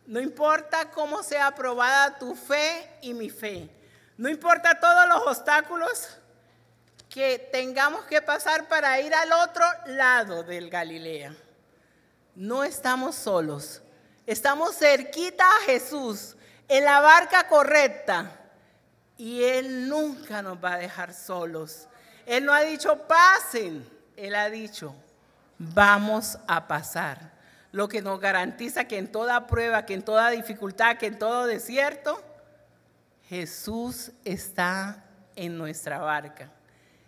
No importa cómo sea probada tu fe y mi fe. No importa todos los obstáculos que tengamos que pasar para ir al otro lado del Galilea. No estamos solos. Estamos cerquita a Jesús, en la barca correcta. Y Él nunca nos va a dejar solos. Él nos ha dicho, pasen, Él ha dicho, vamos a pasar. Lo que nos garantiza que en toda prueba, que en toda dificultad, que en todo desierto, Jesús está en nuestra barca.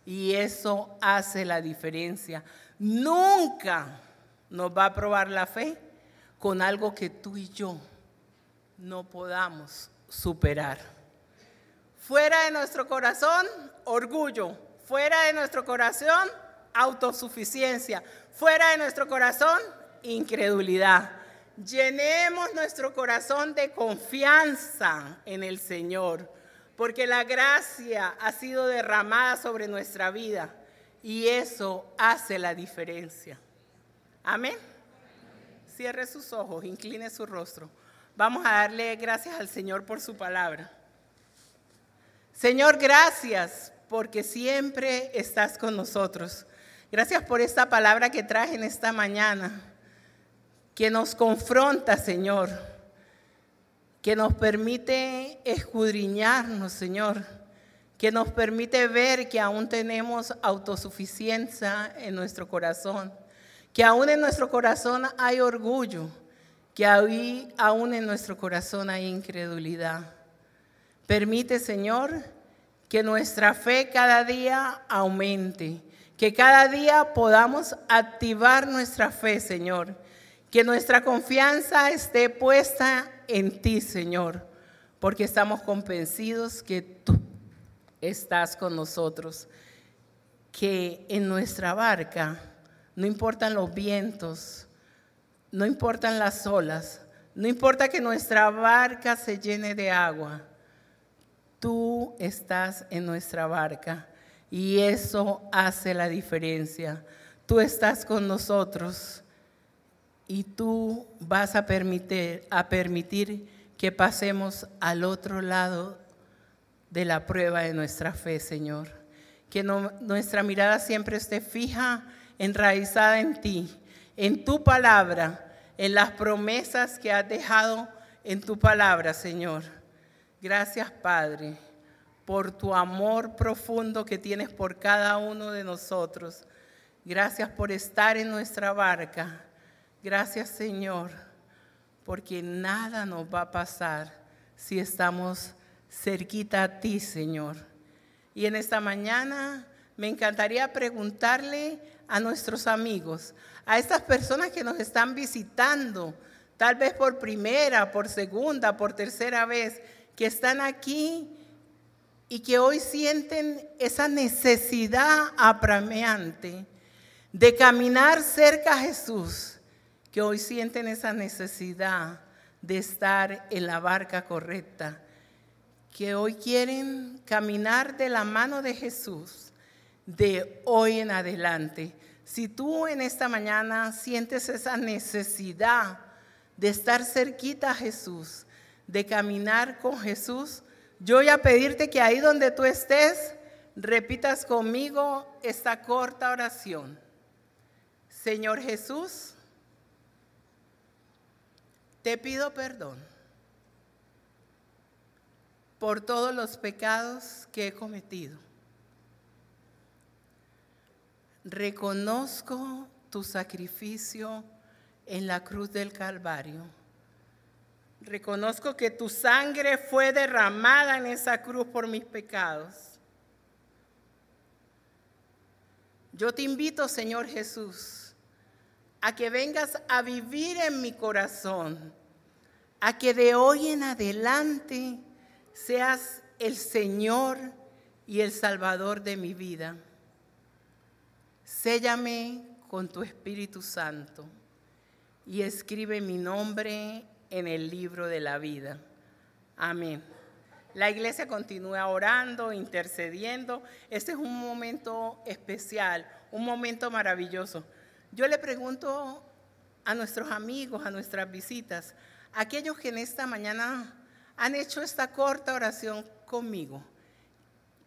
Y eso hace la diferencia. Nunca nos va a probar la fe con algo que tú y yo no podamos superar. Fuera de nuestro corazón, orgullo. Fuera de nuestro corazón, autosuficiencia. Fuera de nuestro corazón, incredulidad. Llenemos nuestro corazón de confianza en el Señor, porque la gracia ha sido derramada sobre nuestra vida y eso hace la diferencia. Amén. Cierre sus ojos, incline su rostro. Vamos a darle gracias al Señor por su palabra. Señor, gracias porque siempre estás con nosotros. Gracias por esta palabra que traje en esta mañana, que nos confronta, Señor, que nos permite escudriñarnos, Señor, que nos permite ver que aún tenemos autosuficiencia en nuestro corazón, que aún en nuestro corazón hay orgullo, que aún en nuestro corazón hay incredulidad. Permite, Señor, que nuestra fe cada día aumente, que cada día podamos activar nuestra fe, Señor, que nuestra confianza esté puesta en ti, Señor, porque estamos convencidos que tú estás con nosotros, que en nuestra barca no importan los vientos, no importan las olas, no importa que nuestra barca se llene de agua, tú estás en nuestra barca y eso hace la diferencia. Tú estás con nosotros y tú vas a permitir que pasemos al otro lado de la prueba de nuestra fe, Señor. Que nuestra mirada siempre esté fija, enraizada en ti, en tu palabra, en las promesas que has dejado en tu palabra, Señor. Gracias, Padre, por tu amor profundo que tienes por cada uno de nosotros. Gracias por estar en nuestra barca. Gracias, Señor, porque nada nos va a pasar si estamos cerquita a ti, Señor. Y en esta mañana me encantaría preguntarle a nuestros amigos, a estas personas que nos están visitando, tal vez por primera, por segunda, por tercera vez, que están aquí y que hoy sienten esa necesidad apremiante de caminar cerca a Jesús, que hoy sienten esa necesidad de estar en la barca correcta, que hoy quieren caminar de la mano de Jesús de hoy en adelante. Si tú en esta mañana sientes esa necesidad de estar cerquita a Jesús, de caminar con Jesús, yo voy a pedirte que ahí donde tú estés, repitas conmigo esta corta oración. Señor Jesús, te pido perdón por todos los pecados que he cometido. Reconozco tu sacrificio en la cruz del Calvario. Reconozco que tu sangre fue derramada en esa cruz por mis pecados. Yo te invito, Señor Jesús, a que vengas a vivir en mi corazón, a que de hoy en adelante seas el Señor y el Salvador de mi vida. Séllame con tu Espíritu Santo y escribe mi nombre en el libro de la vida. Amén. La iglesia continúa orando, intercediendo. Este es un momento especial, un momento maravilloso. Yo le pregunto a nuestros amigos, a nuestras visitas, aquellos que en esta mañana han hecho esta corta oración conmigo.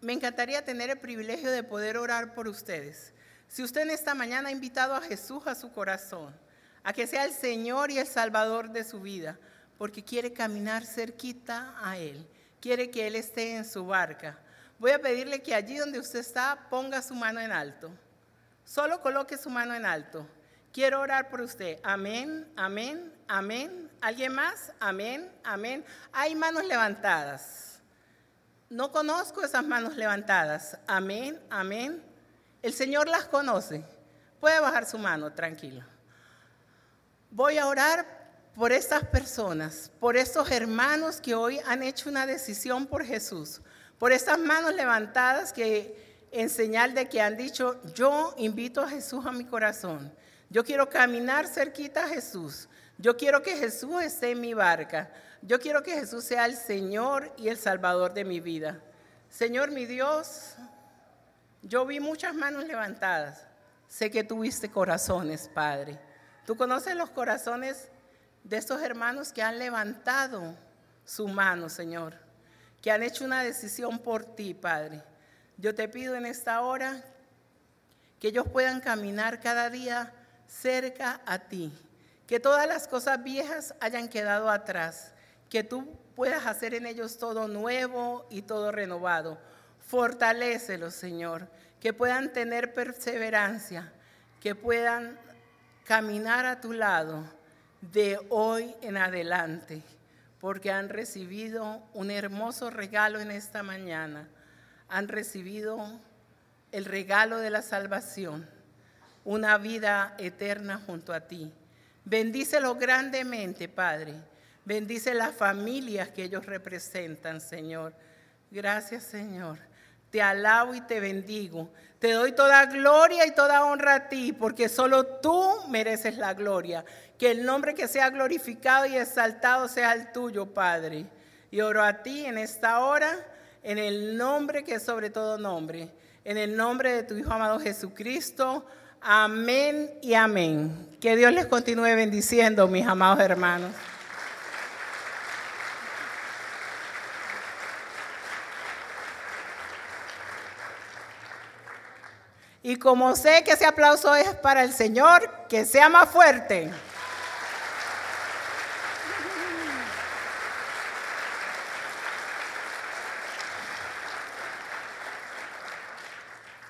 Me encantaría tener el privilegio de poder orar por ustedes. Si usted en esta mañana ha invitado a Jesús a su corazón, a que sea el Señor y el Salvador de su vida, porque quiere caminar cerquita a Él, quiere que Él esté en su barca, voy a pedirle que allí donde usted está ponga su mano en alto, Solo coloque su mano en alto. Quiero orar por usted. Amén, amén, amén. ¿Alguien más? Amén, amén. Hay manos levantadas. No conozco esas manos levantadas. Amén, amén. El Señor las conoce. Puede bajar su mano, tranquilo. Voy a orar por estas personas, por estos hermanos que hoy han hecho una decisión por Jesús, por estas manos levantadas que en señal de que han dicho, yo invito a Jesús a mi corazón. Yo quiero caminar cerquita a Jesús. Yo quiero que Jesús esté en mi barca. Yo quiero que Jesús sea el Señor y el Salvador de mi vida. Señor, mi Dios, yo vi muchas manos levantadas. Sé que tuviste corazones, Padre. Tú conoces los corazones de estos hermanos que han levantado su mano, Señor, que han hecho una decisión por ti, Padre. Yo te pido en esta hora que ellos puedan caminar cada día cerca a ti, que todas las cosas viejas hayan quedado atrás, que tú puedas hacer en ellos todo nuevo y todo renovado. Fortalécelos, Señor, que puedan tener perseverancia, que puedan caminar a tu lado de hoy en adelante, porque han recibido un hermoso regalo en esta mañana. Han recibido el regalo de la salvación, una vida eterna junto a ti. Bendícelos grandemente, Padre. Bendice las familias que ellos representan, Señor. Gracias, Señor. Te alabo y te bendigo. Te doy toda gloria y toda honra a ti, porque solo tú mereces la gloria. Que el nombre que sea glorificado y exaltado sea el tuyo, Padre. Y oro a ti en esta hora, en el nombre que es sobre todo nombre, en el nombre de tu Hijo amado Jesucristo. Amén y amén. Que Dios les continúe bendiciendo, mis amados hermanos. Y como sé que ese aplauso es para el Señor, que sea más fuerte.